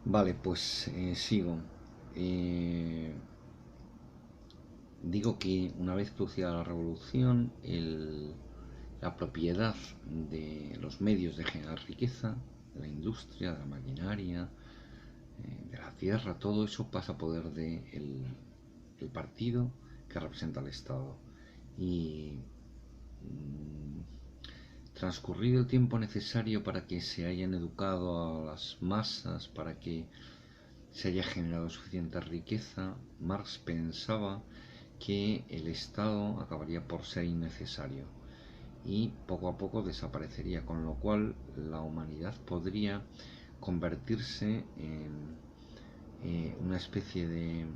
Vale, pues sigo. Eh, Digo que una vez producida la revolución, la propiedad de los medios de generar riqueza, de la industria, de la maquinaria, de la tierra, todo eso pasa a poder del el partido que representa al Estado. Y transcurrido el tiempo necesario para que se hayan educado a las masas, para que se haya generado suficiente riqueza, Marx pensaba que el Estado acabaría por ser innecesario y poco a poco desaparecería, con lo cual la humanidad podría convertirse en una especie de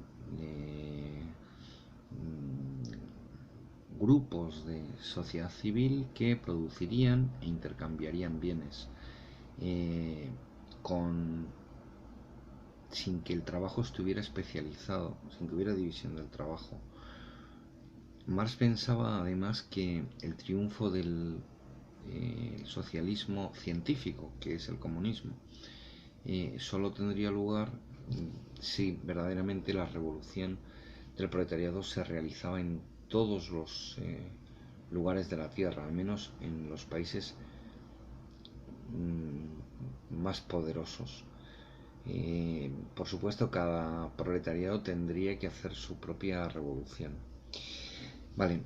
grupos de sociedad civil que producirían e intercambiarían bienes eh, con sin que el trabajo estuviera especializado, sin que hubiera división del trabajo. Marx pensaba además que el triunfo del socialismo científico, que es el comunismo, solo tendría lugar si verdaderamente la revolución del proletariado se realizaba en todos los lugares de la tierra, al menos en los países más poderosos. Por supuesto, cada proletariado tendría que hacer su propia revolución. Vale,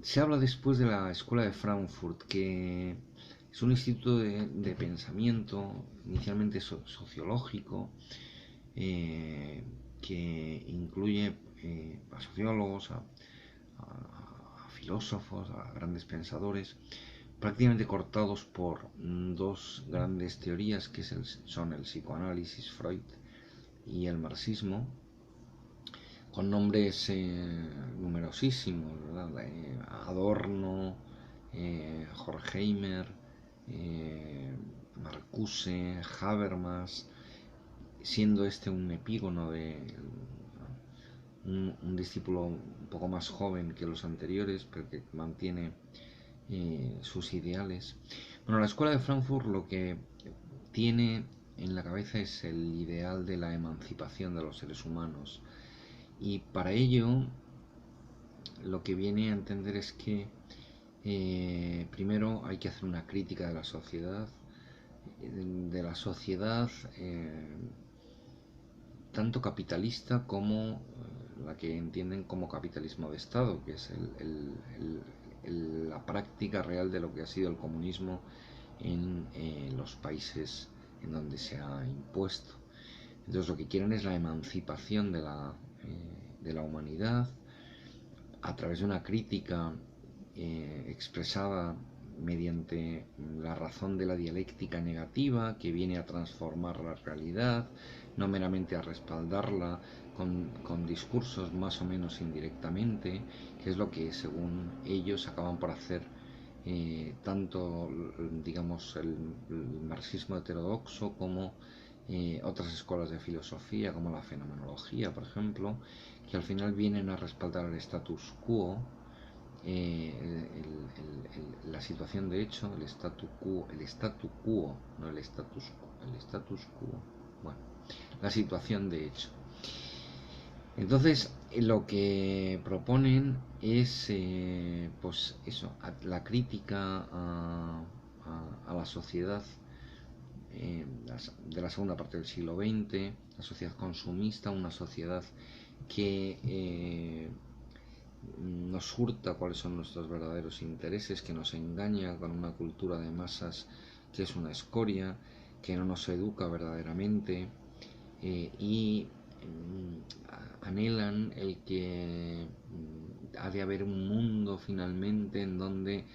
se habla después de la Escuela de Frankfurt, que es un instituto de pensamiento inicialmente sociológico, que incluye a sociólogos, a filósofos, a grandes pensadores, prácticamente cortados por dos grandes teorías que son el psicoanálisis, Freud, y el marxismo, con nombres numerosísimos, ¿verdad? Adorno, Horkheimer, Marcuse, Habermas, siendo este un epígono de un discípulo un poco más joven que los anteriores, pero que mantiene sus ideales. Bueno, la escuela de Frankfurt lo que tiene en la cabeza es el ideal de la emancipación de los seres humanos. Y para ello lo que viene a entender es que primero hay que hacer una crítica de la sociedad tanto capitalista como la que entienden como capitalismo de Estado, que es la práctica real de lo que ha sido el comunismo en los países en donde se ha impuesto. Entonces lo que quieren es la emancipación de la humanidad a través de una crítica expresada mediante la razón de la dialéctica negativa que viene a transformar la realidad, no meramente a respaldarla con discursos más o menos indirectamente, que es lo que según ellos acaban por hacer tanto digamos el marxismo heterodoxo como otras escuelas de filosofía como la fenomenología, por ejemplo, que al final vienen a respaldar el status quo, la situación de hecho, el statu quo, no el status quo, bueno, la situación de hecho. Entonces, lo que proponen es, pues eso, la crítica a la sociedad de la segunda parte del siglo XX, la sociedad consumista, una sociedad que nos hurta cuáles son nuestros verdaderos intereses, que nos engaña con una cultura de masas que es una escoria, que no nos educa verdaderamente y anhelan el que ha de haber un mundo finalmente en donde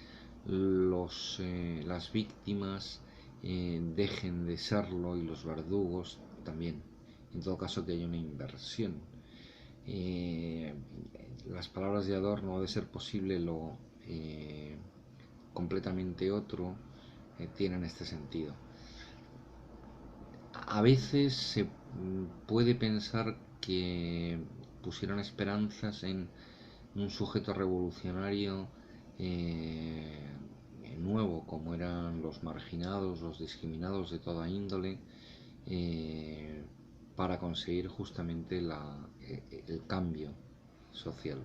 las víctimas dejen de serlo y los verdugos también. En todo caso, que haya una inversión. Eh, las palabras de Adorno, de ser posible lo completamente otro, tienen este sentido. A veces se puede pensar que pusieron esperanzas en un sujeto revolucionario nuevo, como eran los marginados, los discriminados de toda índole, para conseguir justamente el cambio social.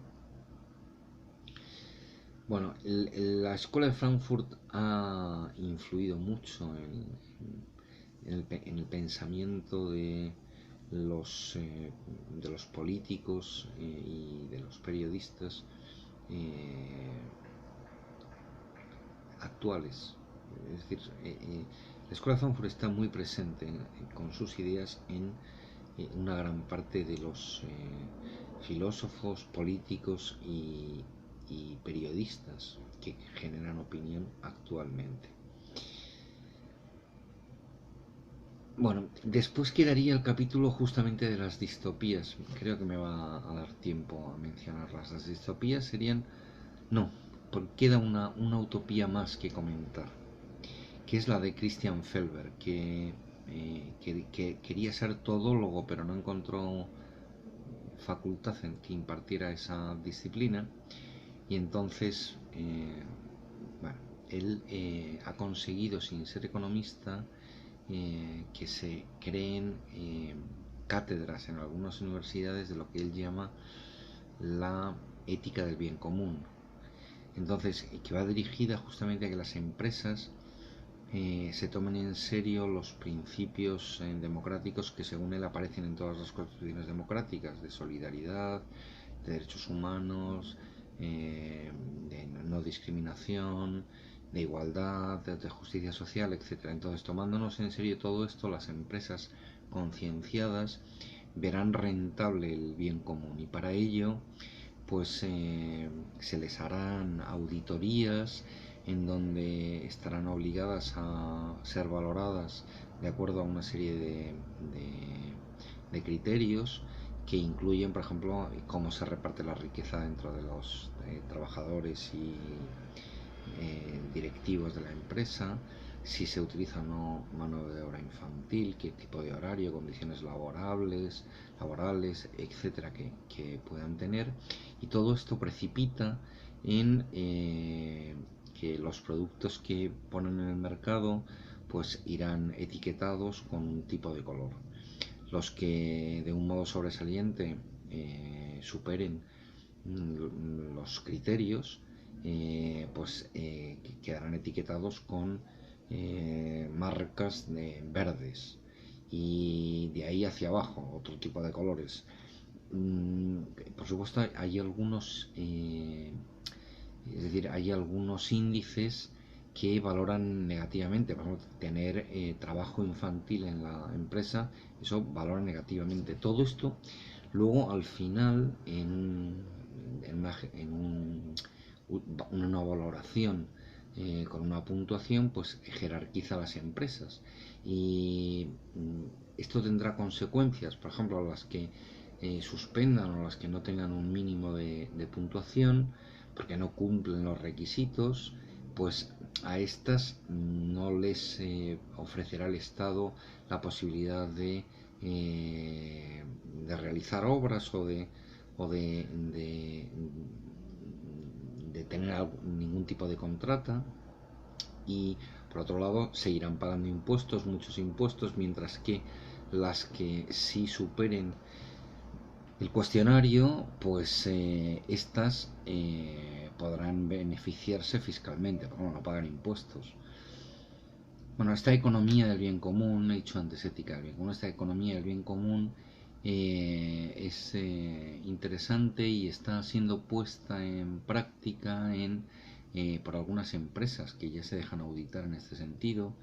Bueno, la Escuela de Frankfurt ha influido mucho en el pensamiento de los políticos y de los periodistas actuales. Es decir, la Escuela de Frankfurt está muy presente con sus ideas en una gran parte de los filósofos, políticos y periodistas que generan opinión actualmente. Bueno, después quedaría el capítulo justamente de las distopías. Creo que me va a dar tiempo a mencionarlas. Las distopías serían... No, porque queda una utopía más que comentar, que es la de Christian Felber, que quería ser todólogo, pero no encontró facultad en que impartiera esa disciplina, y entonces bueno, él ha conseguido, sin ser economista, que se creen cátedras en algunas universidades de lo que él llama la ética del bien común. Entonces, que va dirigida justamente a que las empresas se tomen en serio los principios democráticos que, según él, aparecen en todas las constituciones democráticas, de solidaridad, de derechos humanos, de no discriminación, de igualdad, de justicia social, etc. Entonces, tomándonos en serio todo esto, las empresas concienciadas verán rentable el bien común, y para ello pues se les harán auditorías en donde estarán obligadas a ser valoradas de acuerdo a una serie de criterios que incluyen, por ejemplo, cómo se reparte la riqueza dentro de los trabajadores y directivos de la empresa, si se utiliza o no mano de obra infantil, qué tipo de horario, condiciones laborales, etcétera, que puedan tener. Y todo esto precipita en que los productos que ponen en el mercado pues irán etiquetados con un tipo de color. Los que de un modo sobresaliente superen los criterios pues quedarán etiquetados con marcas verdes, y de ahí hacia abajo otro tipo de colores. Por supuesto hay algunos es decir, hay algunos índices que valoran negativamente. Por ejemplo, tener trabajo infantil en la empresa, eso valora negativamente. Todo esto luego al final una valoración con una puntuación pues jerarquiza las empresas, y esto tendrá consecuencias. Por ejemplo, las que suspendan o las que no tengan un mínimo de puntuación porque no cumplen los requisitos, pues a estas no les ofrecerá el Estado la posibilidad de realizar obras o de tener ningún tipo de contrata. Y por otro lado seguirán pagando impuestos, muchos impuestos, mientras que las que sí superen el cuestionario, pues estas podrán beneficiarse fiscalmente, porque no pagan impuestos. Bueno, esta economía del bien común, he dicho antes ética del bien común, esta economía del bien común es interesante y está siendo puesta en práctica por algunas empresas que ya se dejan auditar en este sentido,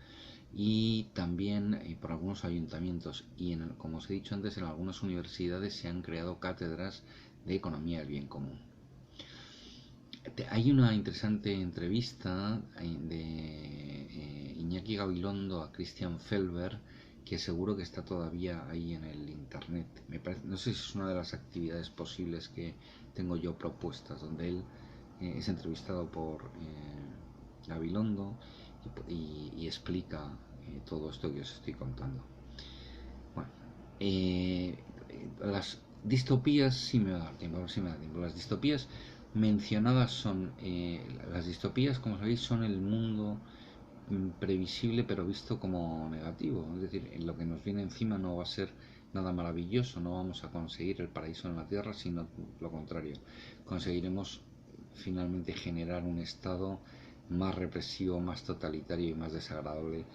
y también por algunos ayuntamientos, y como os he dicho antes, en algunas universidades se han creado cátedras de economía del bien común. Hay una interesante entrevista de Iñaki Gabilondo a Christian Felber, que seguro que está todavía ahí en el internet. No sé si es una de las actividades posibles que tengo yo propuestas, donde él es entrevistado por Gabilondo y explica todo esto que os estoy contando. Bueno, las distopías, sí me va a dar tiempo, Las distopías mencionadas son las distopías, como sabéis, son el mundo previsible pero visto como negativo. Es decir, lo que nos viene encima no va a ser nada maravilloso, no vamos a conseguir el paraíso en la tierra, sino lo contrario. Conseguiremos finalmente generar un estado más represivo, más totalitario y más desagradable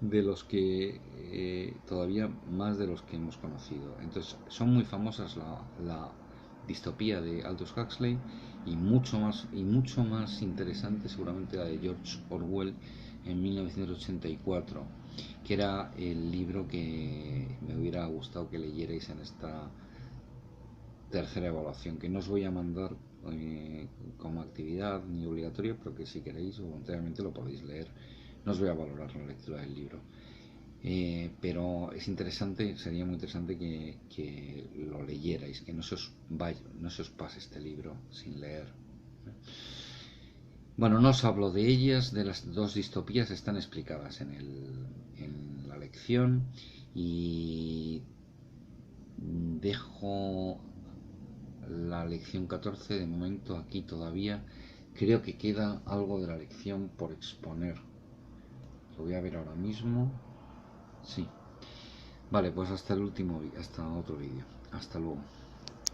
de los que todavía más de los que hemos conocido. Entonces son muy famosas la distopía de Aldous Huxley y mucho más interesante seguramente la de George Orwell en 1984, que era el libro que me hubiera gustado que leyerais en esta tercera evaluación, que no os voy a mandar como actividad ni obligatoria, pero que si queréis voluntariamente lo podéis leer. No os voy a valorar la lectura del libro. Pero es interesante, sería muy interesante que lo leyerais, que no se os pase este libro sin leer. Bueno, no os hablo de ellas, de las dos distopías están explicadas en la lección y dejo la lección 14 de momento aquí todavía. Creo que queda algo de la lección por exponer. Lo voy a ver ahora mismo. Sí. Vale, pues hasta el último, hasta otro vídeo. Hasta luego.